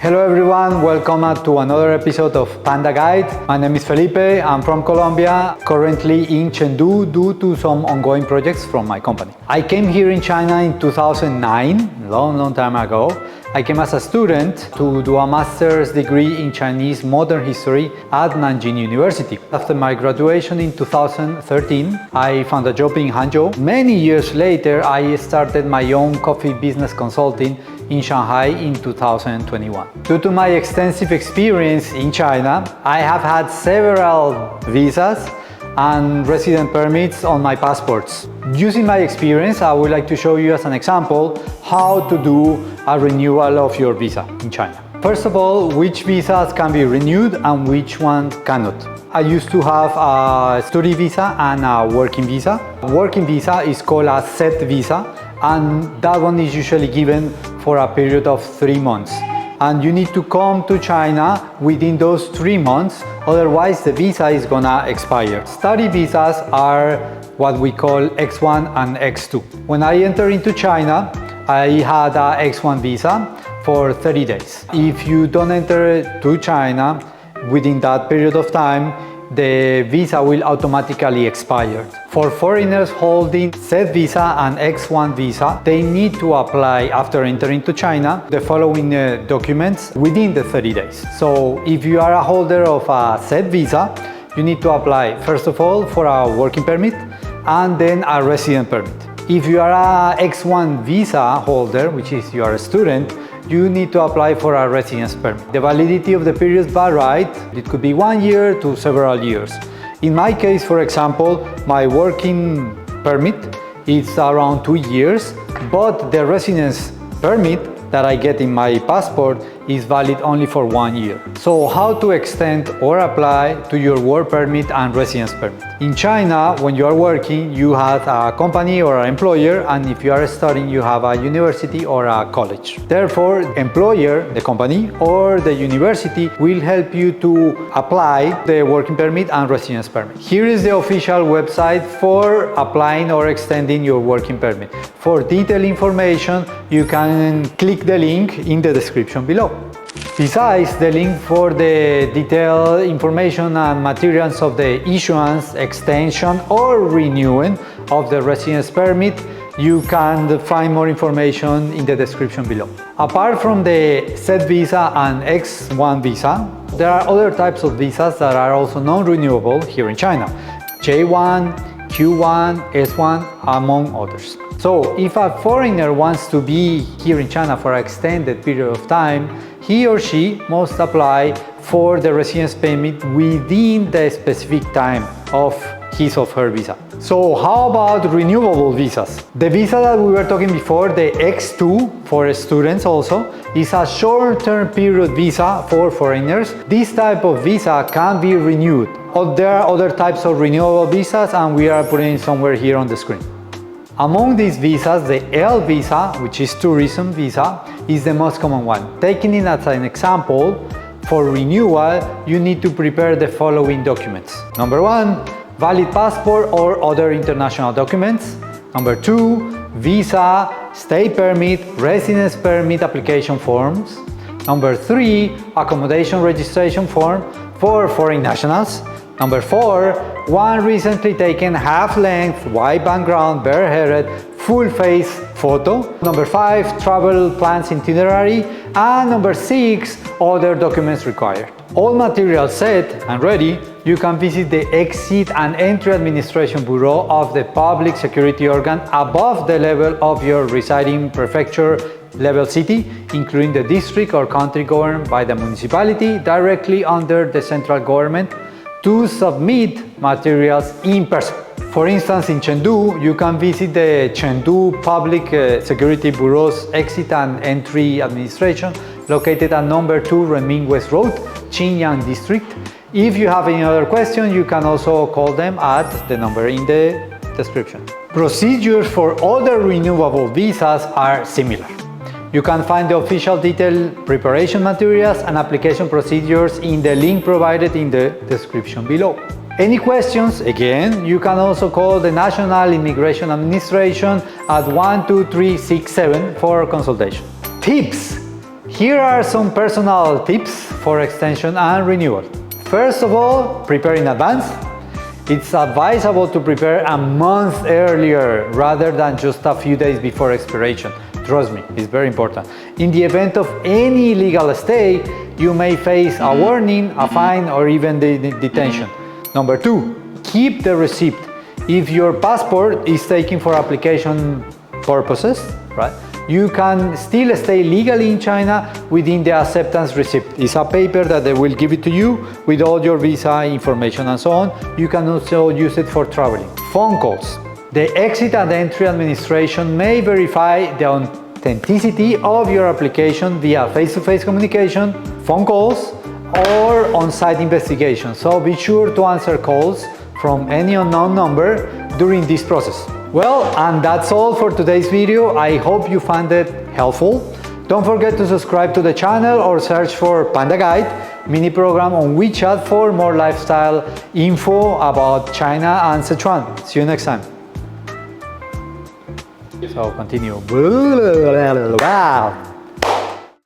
Hello everyone, welcome to another episode of Panda Guide. My name is Felipe, I'm from Colombia, currently in Chengdu due to some ongoing projects from my company. I came here in China in 2009, long time ago. I came as a student to do a master's degree in Chinese modern history at Nanjing University. After my graduation in 2013, I found a job in Hangzhou. Many years later, I started my own coffee business consulting in Shanghai in 2021. Due to my extensive experience in China, I have had several visas and resident permits on my passports. Using my experience, I would like to show you as an example how to do a renewal of your visa in China. First of all, which visas can be renewed and which ones cannot. I used to have a study visa and a working visa. Working visa is called a set visa, and that one is usually given for a period of 3 months. And you need to come to China within those 3 months, otherwise the visa is gonna expire. Study visas are what we call X1 and X2. When I entered into China, I had a X1 visa for 30 days. If you don't enter to China within that period of time, the visa will automatically expire. For foreigners holding set visa and X1 visa, they need to apply after entering to China the following documents within the 30 days. So if you are a holder of a set visa, you need to apply first of all for a working permit and then a resident permit. If you are a X1 visa holder, which is you are a student, you need to apply for a residence permit. The validity of the periods vary. It could be 1 year to several years. In my case, for example, my working permit is around 2 years, but the residence permit that I get in my passport is valid only for 1 year. So how to extend or apply to your work permit and residence permit? In China, when you are working, you have a company or an employer, and if you are studying, you have a university or a college. Therefore, the employer, the company, or the university will help you to apply the working permit and residence permit. Here is the official website for applying or extending your working permit. For detailed information, you can click the link in the description below. Besides the link for the detailed information and materials of the issuance, extension or renewing of the residence permit, you can find more information in the description below. Apart from the set visa and X1 visa, there are other types of visas that are also non-renewable here in China. J1, Q1, S1, among others. So if a foreigner wants to be here in China for an extended period of time, he or she must apply for the residence permit within the specific time of his or her visa. So how about renewable visas? The visa that we were talking before, the X2 for students also, is a short-term period visa for foreigners. This type of visa can be renewed. There are other types of renewable visas, and we are putting it somewhere here on the screen. Among these visas, the L visa, which is tourism visa, is the most common one. Taking it as an example, for renewal, you need to prepare the following documents. Number 1, valid passport or other international documents. Number 2, visa, stay permit, residence permit application forms. Number 3, accommodation registration form for foreign nationals. Number 4, one recently taken half-length, white background, bare-headed, full-face photo. Number 5, travel plans itinerary. And number 6, other documents required. All materials set and ready, you can visit the Exit and Entry Administration Bureau of the public security organ above the level of your residing prefecture level city, including the district or country governed by the municipality directly under the central government, to submit materials in person. For instance, in Chengdu, you can visit the Chengdu Public Security Bureau's Exit and Entry Administration, located at number 2 Renmin West Road, Qinyang District. If you have any other question, you can also call them at the number in the description. Procedures for other renewable visas are similar. You can find the official detailed preparation materials and application procedures in the link provided in the description below. Any questions? Again, you can also call the National Immigration Administration at 12367 for consultation. Tips! Here are some personal tips for extension and renewal. First of all, prepare in advance. It's advisable to prepare a month earlier rather than just a few days before expiration. Trust me, it's very important. In the event of any illegal stay, you may face a warning, a fine, or even detention. Number 2, keep the receipt. If your passport is taken for application purposes, right, you can still stay legally in China within the acceptance receipt. It's a paper that they will give it to you with all your visa information and so on. You can also use it for traveling. Phone calls. The Exit and Entry Administration may verify the authenticity of your application via face-to-face communication, phone calls, or on-site investigation. So be sure to answer calls from any unknown number during this process. Well, and that's all for today's video. I hope you found it helpful. Don't forget to subscribe to the channel or search for Panda Guide mini program on WeChat for more lifestyle info about China and Sichuan. See you next time. So continue.